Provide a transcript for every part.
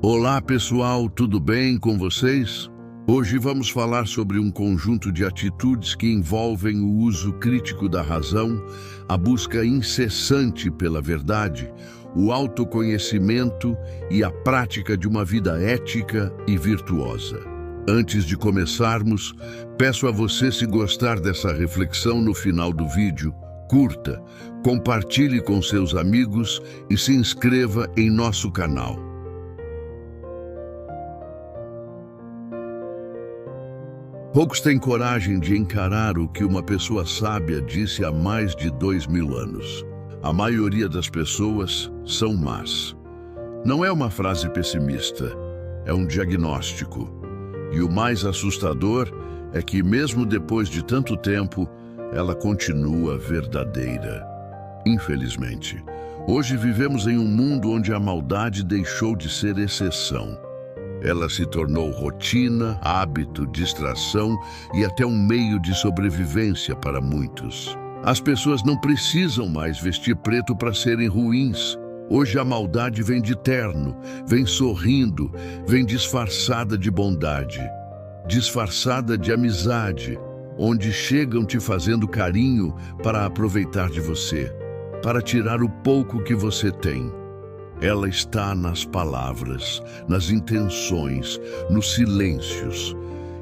Olá pessoal, tudo bem com vocês? Hoje vamos falar sobre um conjunto de atitudes que envolvem o uso crítico da razão, a busca incessante pela verdade, o autoconhecimento e a prática de uma vida ética e virtuosa. Antes de começarmos, peço a você, se gostar dessa reflexão no final do vídeo, curta, compartilhe com seus amigos e se inscreva em nosso canal. Poucos têm coragem de encarar o que uma pessoa sábia disse há mais de 2000 anos. A maioria das pessoas são más. Não é uma frase pessimista, é um diagnóstico. E o mais assustador é que, mesmo depois de tanto tempo, ela continua verdadeira. Infelizmente, hoje vivemos em um mundo onde a maldade deixou de ser exceção. Ela se tornou rotina, hábito, distração e até um meio de sobrevivência para muitos. As pessoas não precisam mais vestir preto para serem ruins. Hoje a maldade vem de terno, vem sorrindo, vem disfarçada de bondade, disfarçada de amizade, onde chegam te fazendo carinho para aproveitar de você, para tirar o pouco que você tem. Ela está nas palavras, nas intenções, nos silêncios.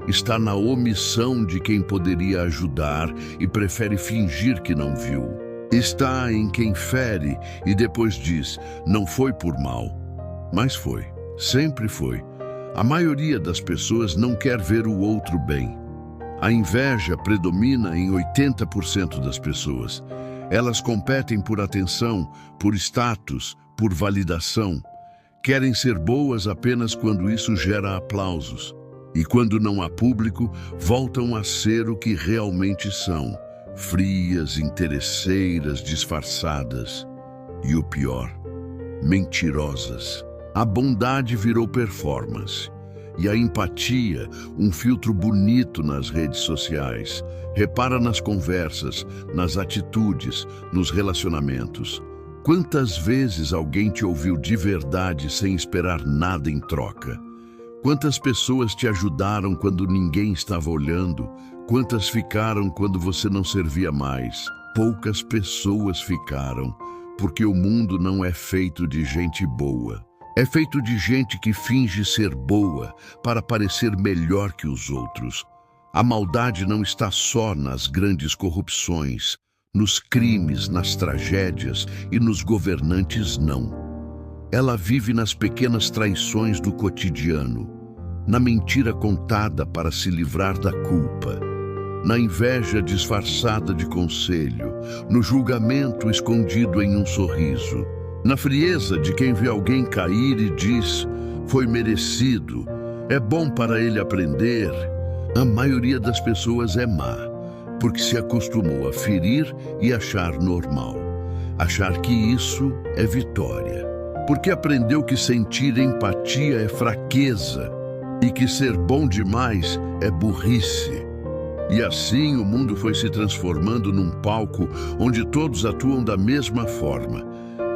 Está na omissão de quem poderia ajudar e prefere fingir que não viu. Está em quem fere e depois diz, não foi por mal. Mas foi, sempre foi. A maioria das pessoas não quer ver o outro bem. A inveja predomina em 80% das pessoas. Elas competem por atenção, por status, por validação. Querem ser boas apenas quando isso gera aplausos. E quando não há público, voltam a ser o que realmente são. Frias, interesseiras, disfarçadas. E o pior, mentirosas. A bondade virou performance. E a empatia, um filtro bonito nas redes sociais. Repara nas conversas, nas atitudes, nos relacionamentos. Quantas vezes alguém te ouviu de verdade sem esperar nada em troca? Quantas pessoas te ajudaram quando ninguém estava olhando? Quantas ficaram quando você não servia mais? Poucas pessoas ficaram, porque o mundo não é feito de gente boa. É feito de gente que finge ser boa para parecer melhor que os outros. A maldade não está só nas grandes corrupções, nos crimes, nas tragédias e nos governantes, não. Ela vive nas pequenas traições do cotidiano, na mentira contada para se livrar da culpa, na inveja disfarçada de conselho, no julgamento escondido em um sorriso, na frieza de quem vê alguém cair e diz, foi merecido, é bom para ele aprender. A maioria das pessoas é má, porque se acostumou a ferir e achar normal. Achar que isso é vitória. Porque aprendeu que sentir empatia é fraqueza e que ser bom demais é burrice. E assim o mundo foi se transformando num palco onde todos atuam da mesma forma,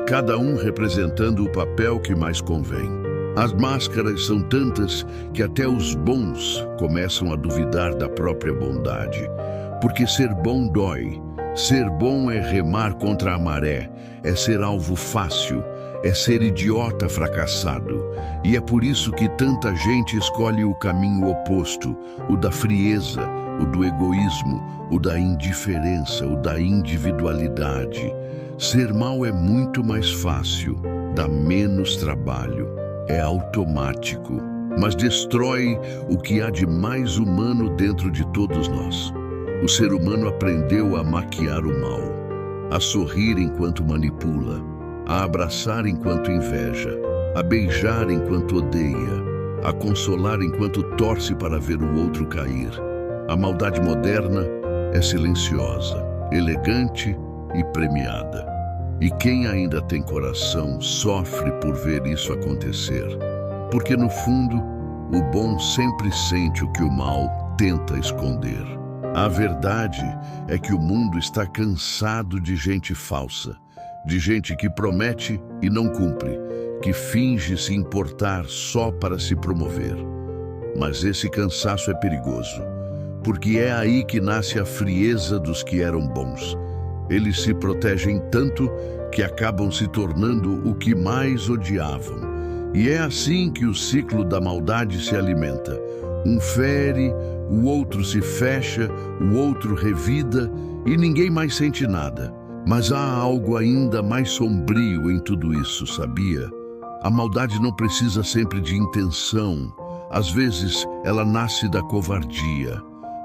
cada um representando o papel que mais convém. As máscaras são tantas que até os bons começam a duvidar da própria bondade. Porque ser bom dói. Ser bom é remar contra a maré, é ser alvo fácil, é ser idiota fracassado. E é por isso que tanta gente escolhe o caminho oposto, o da frieza, o do egoísmo, o da indiferença, o da individualidade. Ser mal é muito mais fácil, dá menos trabalho, é automático, mas destrói o que há de mais humano dentro de todos nós. O ser humano aprendeu a maquiar o mal, a sorrir enquanto manipula, a abraçar enquanto inveja, a beijar enquanto odeia, a consolar enquanto torce para ver o outro cair. A maldade moderna é silenciosa, elegante e premiada. E quem ainda tem coração sofre por ver isso acontecer. Porque no fundo, o bom sempre sente o que o mal tenta esconder. A verdade é que o mundo está cansado de gente falsa, de gente que promete e não cumpre, que finge se importar só para se promover. Mas esse cansaço é perigoso, porque é aí que nasce a frieza dos que eram bons. Eles se protegem tanto que acabam se tornando o que mais odiavam. E é assim que o ciclo da maldade se alimenta. Um fere, o outro se fecha, o outro revida e ninguém mais sente nada. Mas há algo ainda mais sombrio em tudo isso, sabia? A maldade não precisa sempre de intenção. Às vezes, ela nasce da covardia,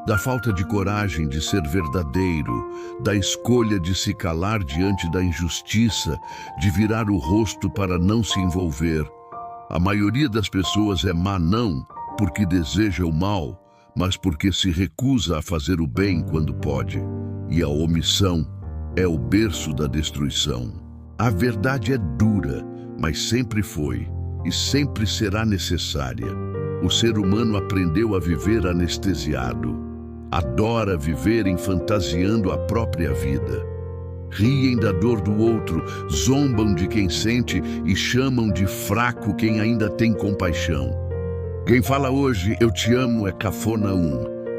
da falta de coragem de ser verdadeiro, da escolha de se calar diante da injustiça, de virar o rosto para não se envolver. A maioria das pessoas é má não porque deseja o mal, mas porque se recusa a fazer o bem quando pode. E a omissão é o berço da destruição. A verdade é dura, mas sempre foi e sempre será necessária. O ser humano aprendeu a viver anestesiado. Adora viver fantasiando a própria vida. Riem da dor do outro, zombam de quem sente e chamam de fraco quem ainda tem compaixão. Quem fala hoje, eu te amo, é cafona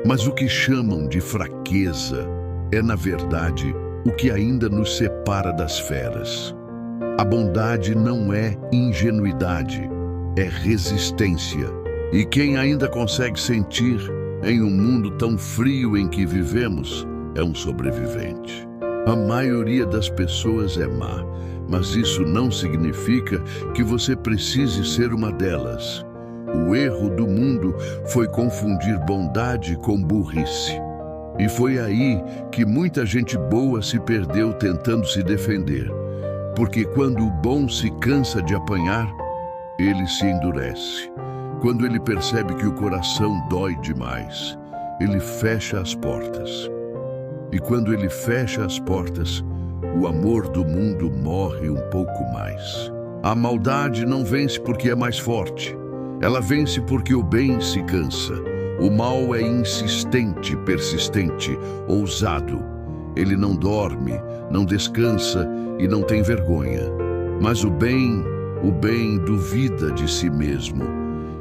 mas o que chamam de fraqueza é, na verdade, o que ainda nos separa das feras. A bondade não é ingenuidade, é resistência. E quem ainda consegue sentir em um mundo tão frio em que vivemos é um sobrevivente. A maioria das pessoas é má, mas isso não significa que você precise ser uma delas. O erro do mundo foi confundir bondade com burrice. E foi aí que muita gente boa se perdeu tentando se defender. Porque quando o bom se cansa de apanhar, ele se endurece. Quando ele percebe que o coração dói demais, ele fecha as portas. E quando ele fecha as portas, o amor do mundo morre um pouco mais. A maldade não vence porque é mais forte. Ela vence porque o bem se cansa. O mal é insistente, persistente, ousado. Ele não dorme, não descansa e não tem vergonha. Mas o bem duvida de si mesmo.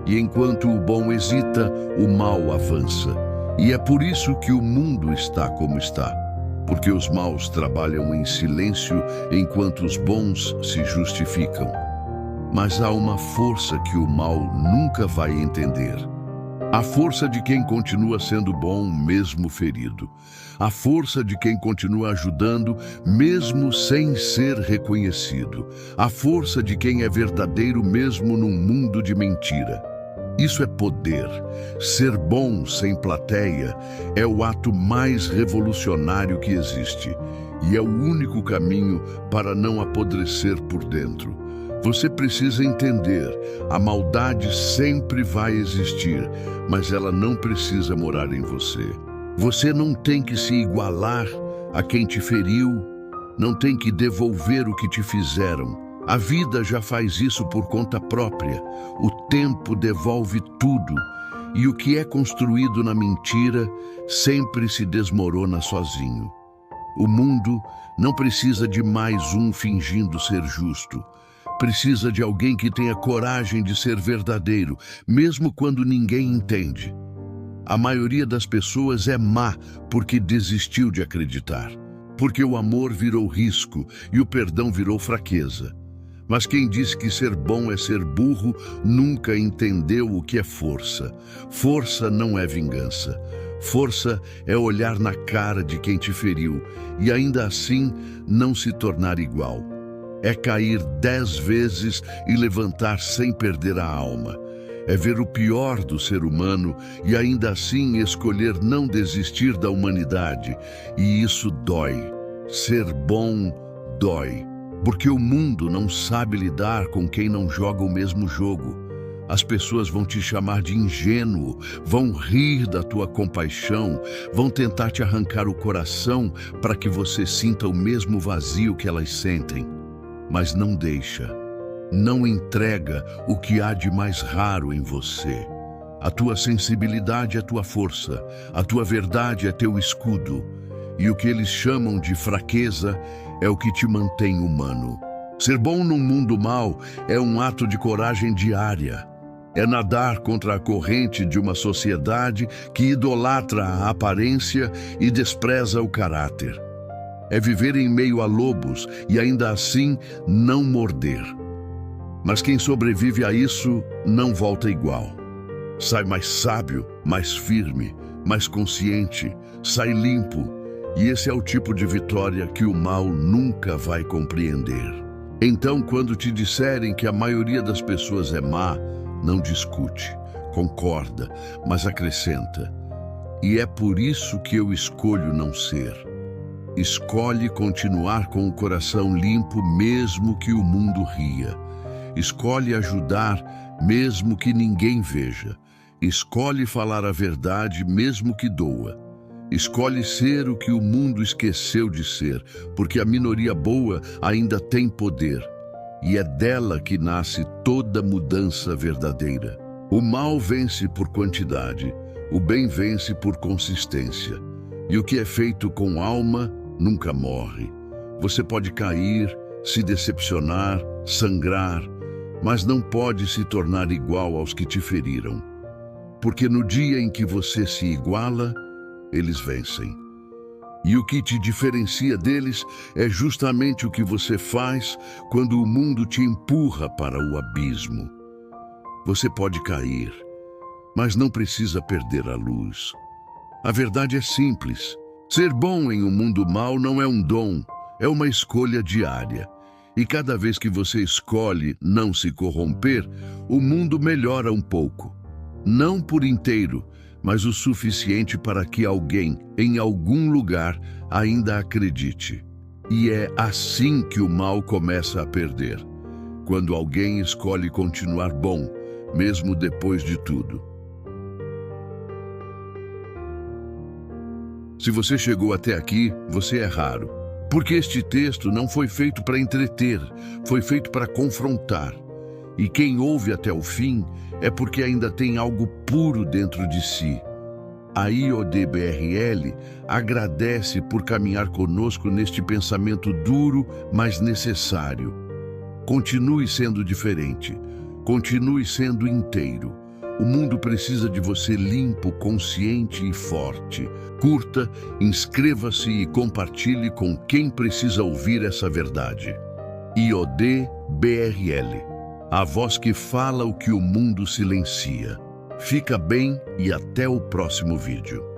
E enquanto o bom hesita, o mal avança. E é por isso que o mundo está como está. Porque os maus trabalham em silêncio enquanto os bons se justificam. Mas há uma força que o mal nunca vai entender. A força de quem continua sendo bom mesmo ferido. A força de quem continua ajudando mesmo sem ser reconhecido. A força de quem é verdadeiro mesmo num mundo de mentira. Isso é poder. Ser bom sem plateia é o ato mais revolucionário que existe. E é o único caminho para não apodrecer por dentro. Você precisa entender, a maldade sempre vai existir, mas ela não precisa morar em você. Você não tem que se igualar a quem te feriu, não tem que devolver o que te fizeram. A vida já faz isso por conta própria. O tempo devolve tudo. E o que é construído na mentira sempre se desmorona sozinho. O mundo não precisa de mais um fingindo ser justo. Precisa de alguém que tenha coragem de ser verdadeiro, mesmo quando ninguém entende. A maioria das pessoas é má porque desistiu de acreditar. Porque o amor virou risco e o perdão virou fraqueza. Mas quem diz que ser bom é ser burro nunca entendeu o que é força. Força não é vingança. Força é olhar na cara de quem te feriu e ainda assim não se tornar igual. É cair 10 vezes e levantar sem perder a alma. É ver o pior do ser humano e ainda assim escolher não desistir da humanidade. E isso dói. Ser bom dói. Porque o mundo não sabe lidar com quem não joga o mesmo jogo. As pessoas vão te chamar de ingênuo, vão rir da tua compaixão, vão tentar te arrancar o coração para que você sinta o mesmo vazio que elas sentem. Mas não deixa, não entrega o que há de mais raro em você. A tua sensibilidade é tua força, a tua verdade é teu escudo. E o que eles chamam de fraqueza é o que te mantém humano. Ser bom num mundo mau é um ato de coragem diária. É nadar contra a corrente de uma sociedade que idolatra a aparência e despreza o caráter. É viver em meio a lobos e ainda assim não morder. Mas quem sobrevive a isso não volta igual. Sai mais sábio, mais firme, mais consciente, sai limpo. E esse é o tipo de vitória que o mal nunca vai compreender. Então, quando te disserem que a maioria das pessoas é má, não discute, concorda, mas acrescenta. E é por isso que eu escolho não ser. Escolhe continuar com o coração limpo mesmo que o mundo ria. Escolhe ajudar mesmo que ninguém veja. Escolhe falar a verdade mesmo que doa. Escolhe ser o que o mundo esqueceu de ser, porque a minoria boa ainda tem poder. E é dela que nasce toda mudança verdadeira. O mal vence por quantidade, o bem vence por consistência. E o que é feito com alma nunca morre. Você pode cair, se decepcionar, sangrar, mas não pode se tornar igual aos que te feriram. Porque no dia em que você se iguala, eles vencem. E o que te diferencia deles é justamente o que você faz quando o mundo te empurra para o abismo. Você pode cair, mas não precisa perder a luz. A verdade é simples. Ser bom em um mundo mau não é um dom, é uma escolha diária. E cada vez que você escolhe não se corromper, o mundo melhora um pouco. Não por inteiro, mas o suficiente para que alguém, em algum lugar, ainda acredite. E é assim que o mal começa a perder, quando alguém escolhe continuar bom, mesmo depois de tudo. Se você chegou até aqui, você é raro, porque este texto não foi feito para entreter, foi feito para confrontar. E quem ouve até o fim é porque ainda tem algo puro dentro de si. A IODBRL agradece por caminhar conosco neste pensamento duro, mas necessário. Continue sendo diferente, continue sendo inteiro. O mundo precisa de você limpo, consciente e forte. Curta, inscreva-se e compartilhe com quem precisa ouvir essa verdade. IODBRL. A voz que fala o que o mundo silencia. Fica bem e até o próximo vídeo.